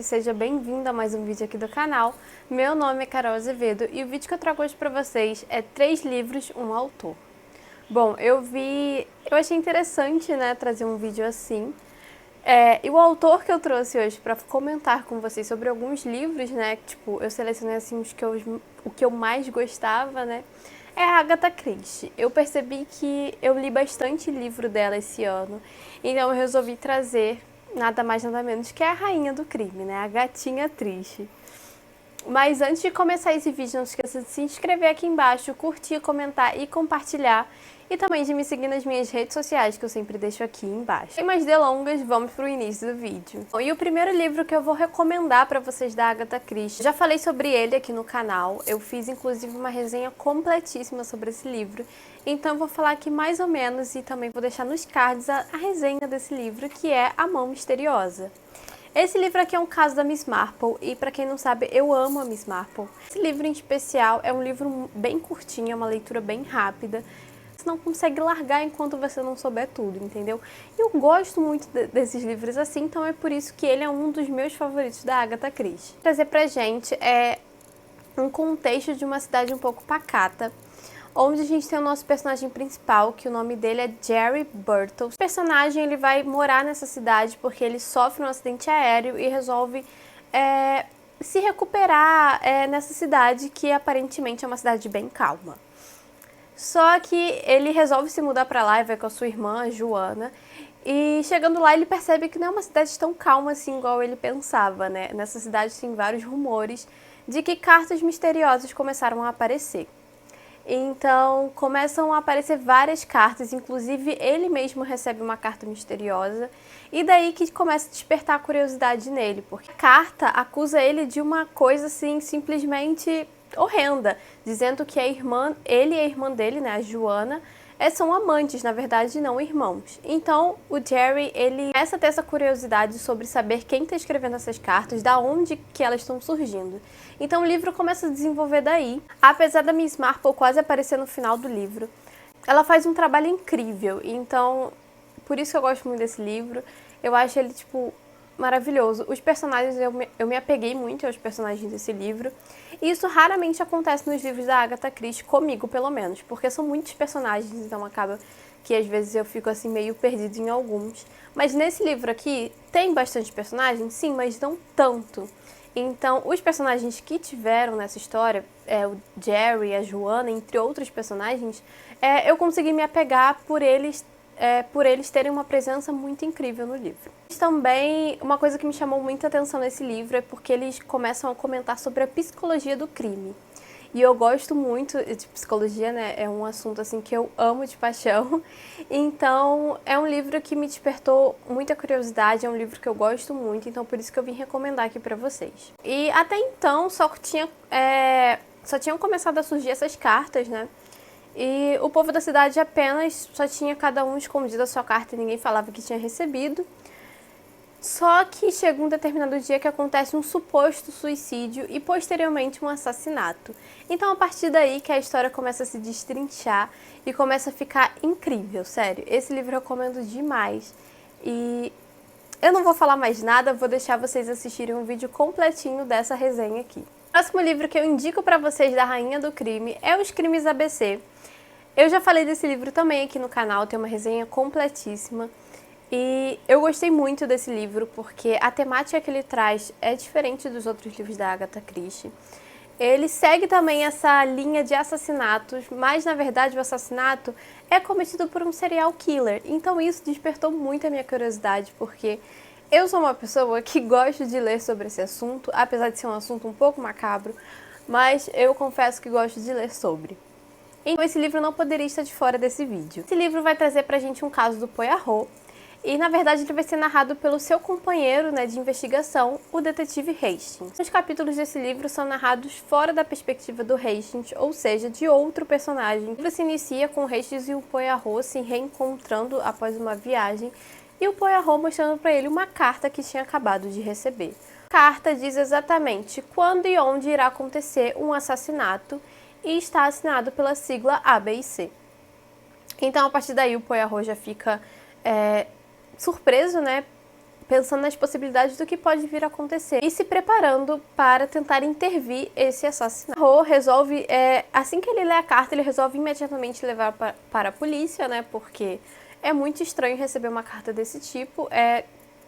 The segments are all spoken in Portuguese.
seja bem-vindo a mais um vídeo aqui do canal. Meu nome é Carol Azevedo e o vídeo que eu trago hoje pra vocês é 3 livros, um autor. Bom, eu achei interessante, né, trazer um vídeo assim. E o autor que eu trouxe hoje pra comentar com vocês sobre alguns livros, né, tipo, eu selecionei assim o que eu mais gostava, né, é a Agatha Christie. Eu percebi que eu li bastante livro dela esse ano, então eu resolvi trazer nada mais nada menos que a rainha do crime, né, a gatinha triste. Mas antes de começar esse vídeo, não esqueça de se inscrever aqui embaixo, curtir, comentar e compartilhar. E também de me seguir nas minhas redes sociais, que eu sempre deixo aqui embaixo. Sem mais delongas, vamos pro início do vídeo. Bom, e o primeiro livro que eu vou recomendar pra vocês da Agatha Christie, já falei sobre ele aqui no canal, eu fiz inclusive uma resenha completíssima sobre esse livro. Então eu vou falar aqui mais ou menos e também vou deixar nos cards a resenha desse livro, que é A Mão Misteriosa. Esse livro aqui é um caso da Miss Marple e, pra quem não sabe, eu amo a Miss Marple. Esse livro em especial é um livro bem curtinho, é uma leitura bem rápida. Você não consegue largar enquanto você não souber tudo, entendeu? E eu gosto muito desses livros assim, então é por isso que ele é um dos meus favoritos da Agatha Christie. Vou trazer pra gente um contexto de uma cidade um pouco pacata, onde a gente tem o nosso personagem principal, que o nome dele é Jerry Burtle. O personagem ele vai morar nessa cidade porque ele sofre um acidente aéreo e resolve se recuperar nessa cidade, que aparentemente é uma cidade bem calma. Só que ele resolve se mudar para lá e vai com a sua irmã, a Joana. E chegando lá ele percebe que não é uma cidade tão calma assim igual ele pensava, né? Nessa cidade tem vários rumores de que cartas misteriosas começaram a aparecer. Então começam a aparecer várias cartas, inclusive ele mesmo recebe uma carta misteriosa, e daí que começa a despertar a curiosidade nele, porque a carta acusa ele de uma coisa assim simplesmente horrenda, dizendo que ele e a irmã dele, né, a Joana, são amantes, na verdade não irmãos. Então o Jerry, ele começa a ter essa curiosidade sobre saber quem está escrevendo essas cartas, da onde que elas estão surgindo. Então o livro começa a desenvolver daí. Apesar da Miss Marple quase aparecer no final do livro, ela faz um trabalho incrível. Então, por isso que eu gosto muito desse livro. Eu acho ele, tipo, maravilhoso. Os personagens, eu me apeguei muito aos personagens desse livro. E isso raramente acontece nos livros da Agatha Christie, comigo pelo menos, porque são muitos personagens, então acaba que às vezes eu fico assim meio perdida em alguns. Mas nesse livro aqui tem bastante personagens, sim, mas não tanto. Então os personagens que tiveram nessa história, o Jerry, a Joana, entre outros personagens, eu consegui me apegar por eles terem uma presença muito incrível no livro. Também, uma coisa que me chamou muita atenção nesse livro é porque eles começam a comentar sobre a psicologia do crime. E eu gosto muito de psicologia, né? É um assunto assim que eu amo de paixão. Então, é um livro que me despertou muita curiosidade, é um livro que eu gosto muito, então por isso que eu vim recomendar aqui pra vocês. E até então, só tinham começado a surgir essas cartas, né? E o povo da cidade apenas só tinha cada um escondido a sua carta e ninguém falava que tinha recebido. Só que chega um determinado dia que acontece um suposto suicídio e posteriormente um assassinato. Então a partir daí que a história começa a se destrinchar e começa a ficar incrível, sério. Esse livro eu recomendo demais. E eu não vou falar mais nada, vou deixar vocês assistirem um vídeo completinho dessa resenha aqui. O próximo livro que eu indico pra vocês da Rainha do Crime é Os Crimes ABC. Eu já falei desse livro também aqui no canal, tem uma resenha completíssima. E eu gostei muito desse livro porque a temática que ele traz é diferente dos outros livros da Agatha Christie. Ele segue também essa linha de assassinatos, mas na verdade o assassinato é cometido por um serial killer. Então isso despertou muito a minha curiosidade, porque eu sou uma pessoa que gosta de ler sobre esse assunto, apesar de ser um assunto um pouco macabro, mas eu confesso que gosto de ler sobre. Então esse livro não poderia estar de fora desse vídeo. Esse livro vai trazer pra gente um caso do Poirot, e na verdade ele vai ser narrado pelo seu companheiro, né, de investigação, o detetive Hastings. Os capítulos desse livro são narrados fora da perspectiva do Hastings, ou seja, de outro personagem. O livro se inicia com Hastings e o Poirot se reencontrando após uma viagem, e o Poirot mostrando para ele uma carta que tinha acabado de receber. A carta diz exatamente quando e onde irá acontecer um assassinato, e está assinado pela sigla A, B e C. Então, a partir daí, o Poirot já fica surpreso, né, pensando nas possibilidades do que pode vir a acontecer e se preparando para tentar intervir esse assassinato. Poirot resolve, assim que ele lê a carta, ele resolve imediatamente levar para a polícia, né, porque é muito estranho receber uma carta desse tipo,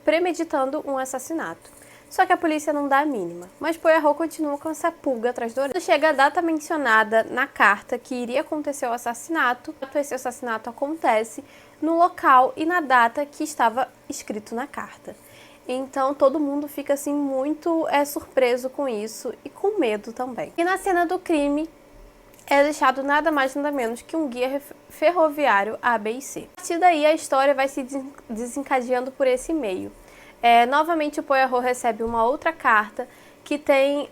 premeditando um assassinato. Só que a polícia não dá a mínima, mas Poirot continua com essa pulga atrás da orelha. Chega a data mencionada na carta que iria acontecer o assassinato, esse assassinato acontece no local e na data que estava escrito na carta. Então todo mundo fica assim muito surpreso com isso e com medo também. E na cena do crime é deixado nada mais nada menos que um guia ferroviário A, B e C. A partir daí a história vai se desencadeando por esse meio. Novamente o Poirot recebe uma outra carta que tem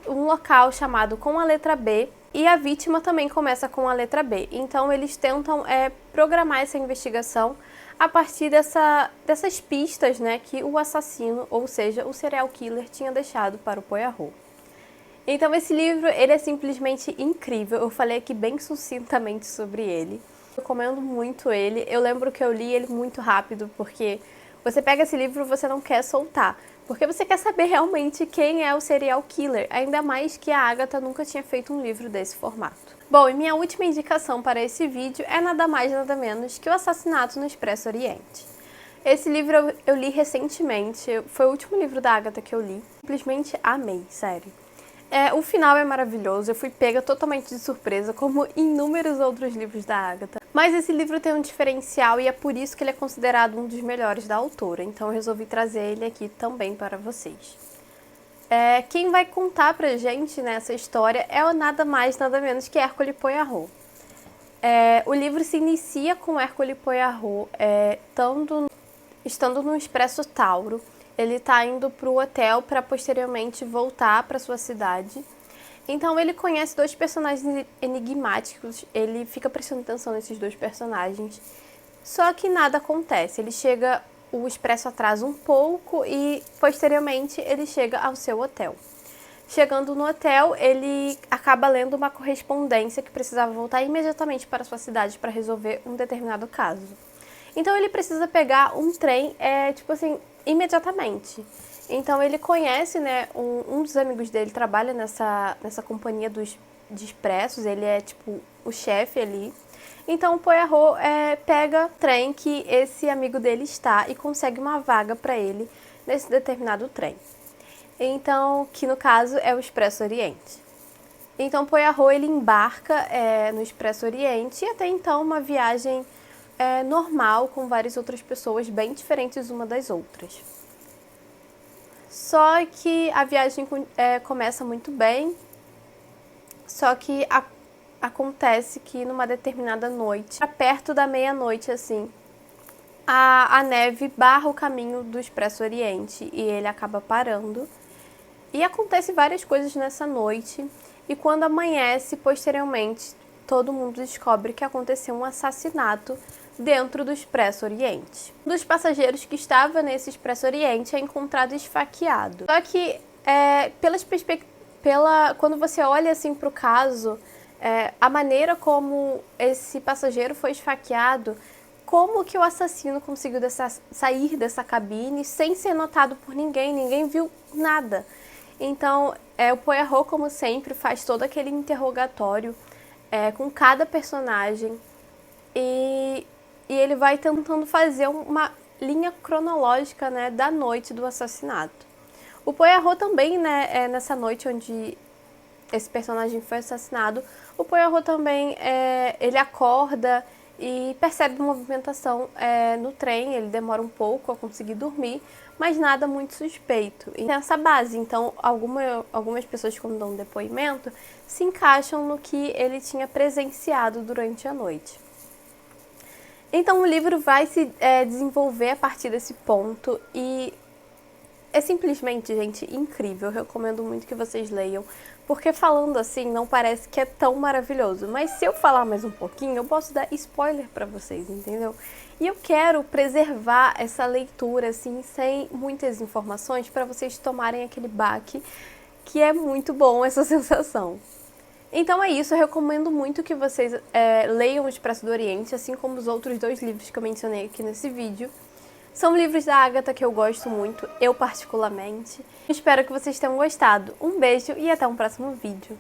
um local chamado com a letra B e a vítima também começa com a letra B. Então eles tentam programar essa investigação a partir dessas pistas, né, que o assassino, ou seja, o serial killer, tinha deixado para o Poirot. Então esse livro ele é simplesmente incrível, eu falei aqui bem sucintamente sobre ele. Eu recomendo muito ele, eu lembro que eu li ele muito rápido porque você pega esse livro e você não quer soltar, porque você quer saber realmente quem é o serial killer, ainda mais que a Agatha nunca tinha feito um livro desse formato. Bom, e minha última indicação para esse vídeo é nada mais nada menos que O Assassinato no Expresso Oriente. Esse livro eu li recentemente, foi o último livro da Agatha que eu li, simplesmente amei, sério. O final é maravilhoso, eu fui pega totalmente de surpresa, como inúmeros outros livros da Agatha. Mas esse livro tem um diferencial e é por isso que ele é considerado um dos melhores da autora, então eu resolvi trazer ele aqui também para vocês. Quem vai contar pra gente nessa história é nada mais, nada menos que Hercule Poirot. O livro se inicia com Hercule Poirot estando no Expresso Tauro. Ele está indo para o hotel para posteriormente voltar para sua cidade. Então ele conhece dois personagens enigmáticos, ele fica prestando atenção nesses dois personagens. Só que nada acontece, o expresso atrasa um pouco e posteriormente ele chega ao seu hotel. Chegando no hotel, ele acaba lendo uma correspondência que precisava voltar imediatamente para sua cidade para resolver um determinado caso. Então ele precisa pegar um trem, imediatamente. Então ele conhece, né, um dos amigos dele trabalha nessa companhia de expressos, ele é tipo o chefe ali. Então o Poirot pega o trem que esse amigo dele está e consegue uma vaga para ele nesse determinado trem. Então, que no caso é o Expresso Oriente. Então Poirot ele embarca no Expresso Oriente e até então uma viagem normal com várias outras pessoas bem diferentes uma das outras. Só que a viagem começa muito bem, só que acontece que numa determinada noite, perto da meia-noite assim, a neve barra o caminho do Expresso Oriente e ele acaba parando. E acontece várias coisas nessa noite e quando amanhece, posteriormente, todo mundo descobre que aconteceu um assassinato dentro do Expresso Oriente. Um dos passageiros que estava nesse Expresso Oriente é encontrado esfaqueado. Só que, quando você olha assim para o caso, a maneira como esse passageiro foi esfaqueado, como que o assassino conseguiu sair dessa cabine sem ser notado por ninguém viu nada. Então, o Poirot, como sempre, faz todo aquele interrogatório com cada personagem e ele vai tentando fazer uma linha cronológica, né, da noite do assassinato. O Poirot também, né, nessa noite onde esse personagem foi assassinado, o Poirot também ele acorda e percebe movimentação no trem, ele demora um pouco a conseguir dormir, mas nada muito suspeito. E tem essa base, então algumas pessoas quando dão um depoimento se encaixam no que ele tinha presenciado durante a noite. Então o livro vai se desenvolver a partir desse ponto e é simplesmente, gente, incrível. Eu recomendo muito que vocês leiam, porque falando assim não parece que é tão maravilhoso, mas se eu falar mais um pouquinho, eu posso dar spoiler pra vocês, entendeu? E eu quero preservar essa leitura assim, sem muitas informações, para vocês tomarem aquele baque, que é muito bom essa sensação. Então é isso, eu recomendo muito que vocês leiam O Expresso do Oriente, assim como os outros dois livros que eu mencionei aqui nesse vídeo. São livros da Agatha que eu gosto muito, eu particularmente. Espero que vocês tenham gostado. Um beijo e até um próximo vídeo.